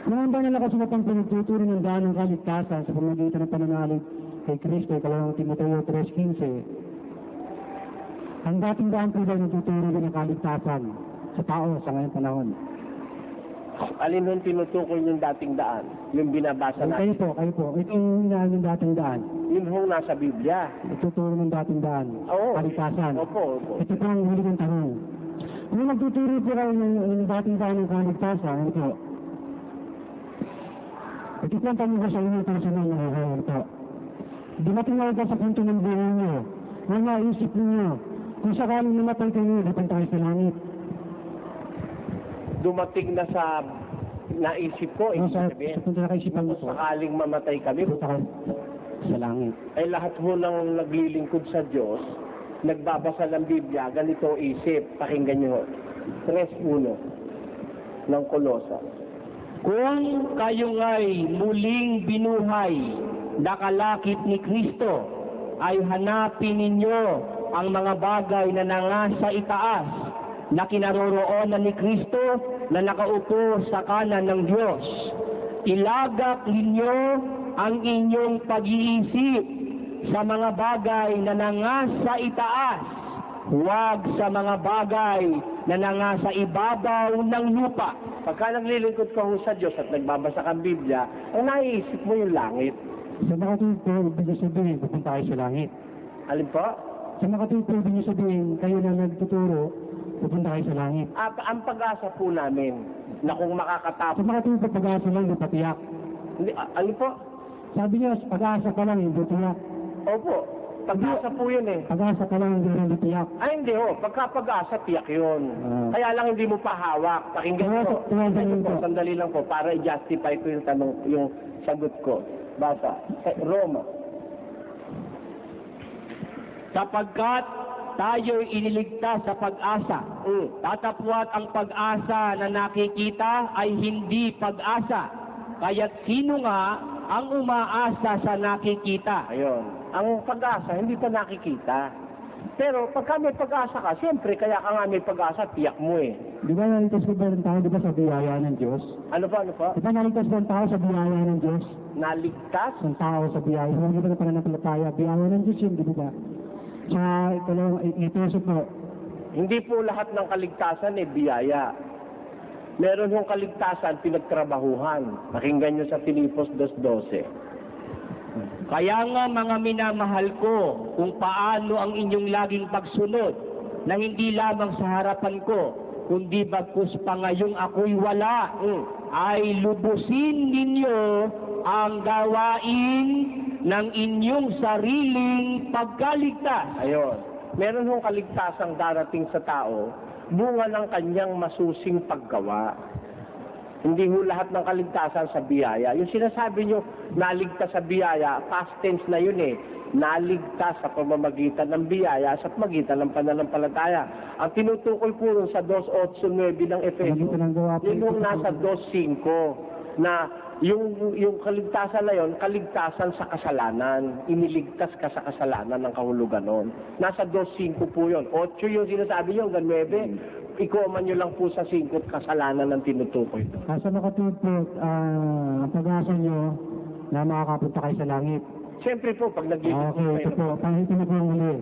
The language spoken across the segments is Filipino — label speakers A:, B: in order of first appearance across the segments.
A: Mga banal na kasulatan pinagtuturo ng daan ng kaligtasan sa pamamagitan ng pananalig kay Kristo, ikalawang Timoteo 3:15. Ang dating daan po ba nagtuturo din ng kaligtasan sa tao sa ngayong panahon?
B: Alin yung tinutukoy yung dating daan? Yung binabasa
A: Kayo
B: natin?
A: po. Itong inaan yung dating daan.
B: Yun hong nasa Biblia.
A: Nagtuturo ng dating daan.
B: Oo.
A: Kaligtasan.
B: Opo.
A: Ito po ang huli ng tanong. Kung nagtuturo po kayo ng dating daan ng kaligtasan, ito po. Ito po ang tanong ko sa inyo personal na ngayon po. Dumating na sa punto ng buhay niyo, na naisip niyo, kung sakaling namatay kayo, napunta kayo sa langit.
B: Dumating na sa naisip ko, ibig sabihin,
A: Punta na kaisipan mo po.
B: sakaling mamatay kami,
A: Punta kayo sa langit.
B: ay lahat ho ng naglilingkod sa Diyos, nagbabasa ng Biblia, ganito isip, pakinggan nyo, 3:1 ng Kolosas.
C: Kung kayo nga'y muling binuhay, nakalakip ni Kristo, ay hanapin ninyo ang mga bagay na nangasa itaas, na kinaroroonan ni Kristo na nakaupo sa kanan ng Diyos. Ilagak ninyo ang inyong pag-iisip sa mga bagay na nangasa itaas, huwag sa mga bagay na nangasa ibabaw ng lupa.
B: Pagka naglilingkod ka ho sa Diyos at nagbabasa kang Biblia, ang naiisip mo yung langit.
A: Sa makatuwid po, ibig sabihin, pupunta kayo sa langit.
B: Alin po?
A: Sa makatuwid po, ibig sabihin, kayo na nagtuturo, pupunta kayo sa langit.
B: Ang pag-asa po namin, na kung
A: Sa
B: makakatapos,
A: makatuwid po, pag-asa lang, di patiyak.
B: alin po?
A: Sabi niyo, pag-asa pa lang, hindi tiyak.
B: Opo, pag-asa po yun eh.
A: Pag-asa pa lang, hindi tiyak.
B: Ay hindi ho, pagka pag-asa, tiyak yun. Kaya lang hindi mo pa hawak. Pakinggan ko. Sandali lang po, para i-justify ko yung tanong, yung sagot ko. Basa, sa Roma.
C: Sapagkat tayo'y iniligtas sa pag-asa. Tatapwat ang pag-asa na nakikita ay hindi pag-asa. Kaya't sino nga ang umaasa sa nakikita?
B: Ayun. Ang pag-asa, hindi pa nakikita. Pero pagka may pag-asa ka, siyempre, kaya ka nga may pag-asa, tiyak mo eh.
A: Di ba naligtas ko ba ng tao, di ba sa biyaya ng Diyos?
B: Ano po?
A: Di ba naligtas ba ng tao sa biyaya ng Diyos?
B: Naligtas?
A: Ang tao sa biyaya. Hindi ba na pananampalataya? Biyaya ng Diyos yun, di ba? Sa ito po.
B: Hindi po lahat ng kaligtasan eh, biyaya. Meron yung kaligtasan, pinagtrabahuhan. Pakinggan nyo sa Filipos 2:12.
C: Kaya nga mga minamahal ko, kung paano ang inyong laging pagsunod, na hindi lamang sa harapan ko, kundi bagkus pa ngayong ako'y wala, ay lubusin ninyo ang gawain ng inyong sariling pagkaligtas.
B: Ayun. Meron yung kaligtasang darating sa tao, bunga ng kanyang masusing paggawa. Hindi ho lahat ng kaligtasan sa biyaya. Yung sinasabi nyo, naligtas sa biyaya, past tense na yun eh. Naligtas sa pamamagitan ng biyaya sa pamamagitan ng pananampalataya. Ang tinutukoy po rin sa 2:8-9 ng Efeso, yun yung nasa 2:5 na yung kaligtasan na yun, kaligtasan sa kasalanan. Iniligtas ka sa kasalanan ng kahulugan nun. Nasa 2:5 po yun. 8 yung sinasabi nyo, hanggang 9. Ikoman nyo lang po sa 5 kasalanan ng tinutukoy doon.
A: Sa makatuwid po, ang pag-asa nyo na makakapunta kayo sa langit.
B: Siyempre po, pag naglilingkod
A: Okay, ito po. Pahito na po ang huli.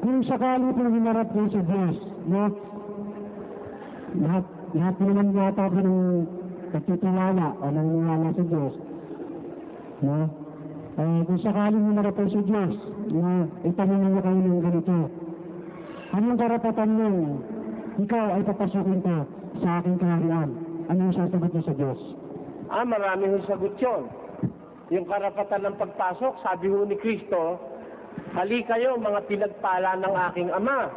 A: Kung sakali po hinarap po sa Diyos, no? Lahat po naman yata po ng nagtitiwala o naniniwala sa Diyos, no? Kung sakaling hinarap po sa Diyos, na itanong niyo kayo ng ganito, anong karapatan mo? Ikaw ay papasukin ko sa aking kaharian. Ano yung sasagot niyo sa Diyos?
B: Marami hong sagot yun. Yung karapatan ng pagpasok, sabi ho ni Kristo, hali kayo mga pinagpala ng aking Ama.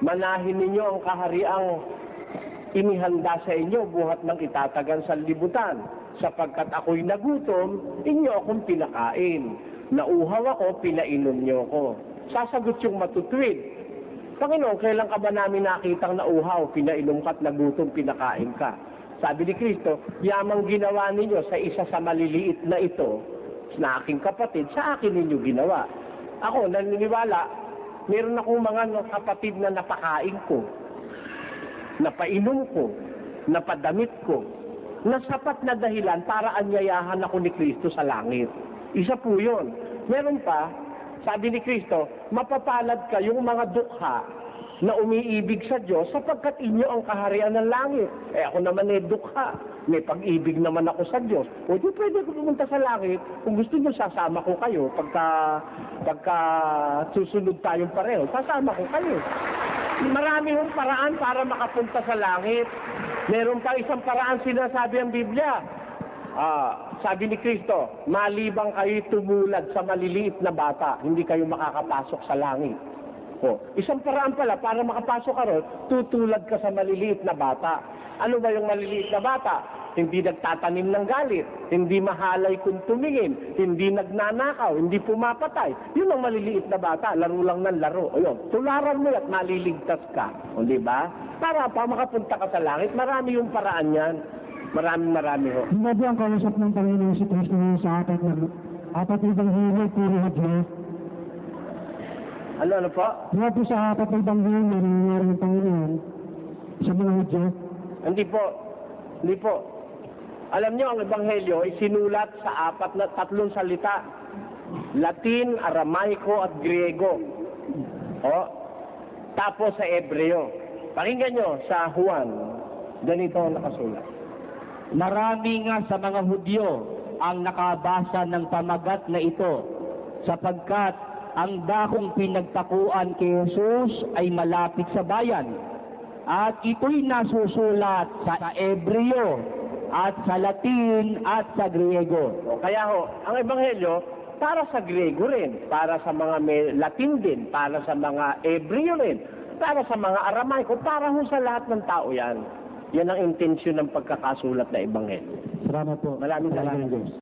B: Manahin ninyo ang kahariang inihanda sa inyo buhat ng itatagan sa libutan. Sapagkat ako'y nagutom, inyo akong pinakain. Nauhaw ako, pinainom niyo ako. Sasagot yung matutuwid. Panginoon, kailan ka ba namin nakitang nauhaw, pinainom ka at nagutom, pinakain ka? Sabi ni Kristo, yamang ginawa ninyo sa isa sa maliliit na ito, na aking kapatid, sa akin ninyo ginawa. Ako, naniniwala, meron akong mga kapatid na napakain ko, napainom ko, napadamit ko, na sapat na dahilan para anyayahan ako ni Kristo sa langit. Isa po yun. Meron pa, sabi ni Kristo, mapapalad kayong mga dukha na umiibig sa Diyos sapagkat inyo ang kaharian ng langit. Ako naman dukha. May pag-ibig naman ako sa Diyos. O di pwede ko pumunta sa langit. Kung gusto nyo, sasama ko kayo. Pagka susunod tayong pareho, sasama ko kayo. Marami hong paraan para makapunta sa langit. Meron pa isang paraan sinasabi ang Biblia. Sabi ni Kristo, malibang kayo tumulad sa maliliit na bata, hindi kayo makakapasok sa langit. Isang paraan pala para makapasok ka ron, tutulad ka sa maliliit na bata. Ano ba yung maliliit na bata? Hindi nagtatanim ng galit, hindi mahalay kung tumingin, hindi nagnanakaw, hindi pumapatay. Yun ang maliliit na bata, laro lang ng laro. Ayun, tularan mo at maliligtas ka. O di ba? Para pa makapunta ka sa langit, marami yung paraan yan. Marami ho.
A: Hindi ba ang kausap ng Panginoon si Kristo sa apat na Ebanghelyo, puro Hudyo?
B: Ano po?
A: Hindi po sa apat na Ebanghelyo na nangyayari ng Panginoon sa mga Hudyo?
B: Hindi po. Alam nyo, ang Ebanghelyo ay sinulat sa tatlong salita. Latin, Aramaiko at Griego. Tapos sa Hebreo. Pakinggan nyo sa Juan. Ganito ang nakasulat.
C: Marami nga sa mga Hudyo ang nakabasa ng pamagat na ito, sapagkat ang dakong pinagtakuan kay Jesus ay malapit sa bayan, at ito'y nasusulat sa Hebreo at sa Latin at sa Griego.
B: Kaya ang Ebanghelyo para sa Griego rin, para sa mga Latin din, para sa mga Hebreo rin, para sa mga Aramaiko, para sa lahat ng tao yan. Yan ang intensyon ng pagkakasulat na Ebanghelyo.
A: Salamat po.
B: Maraming salamat.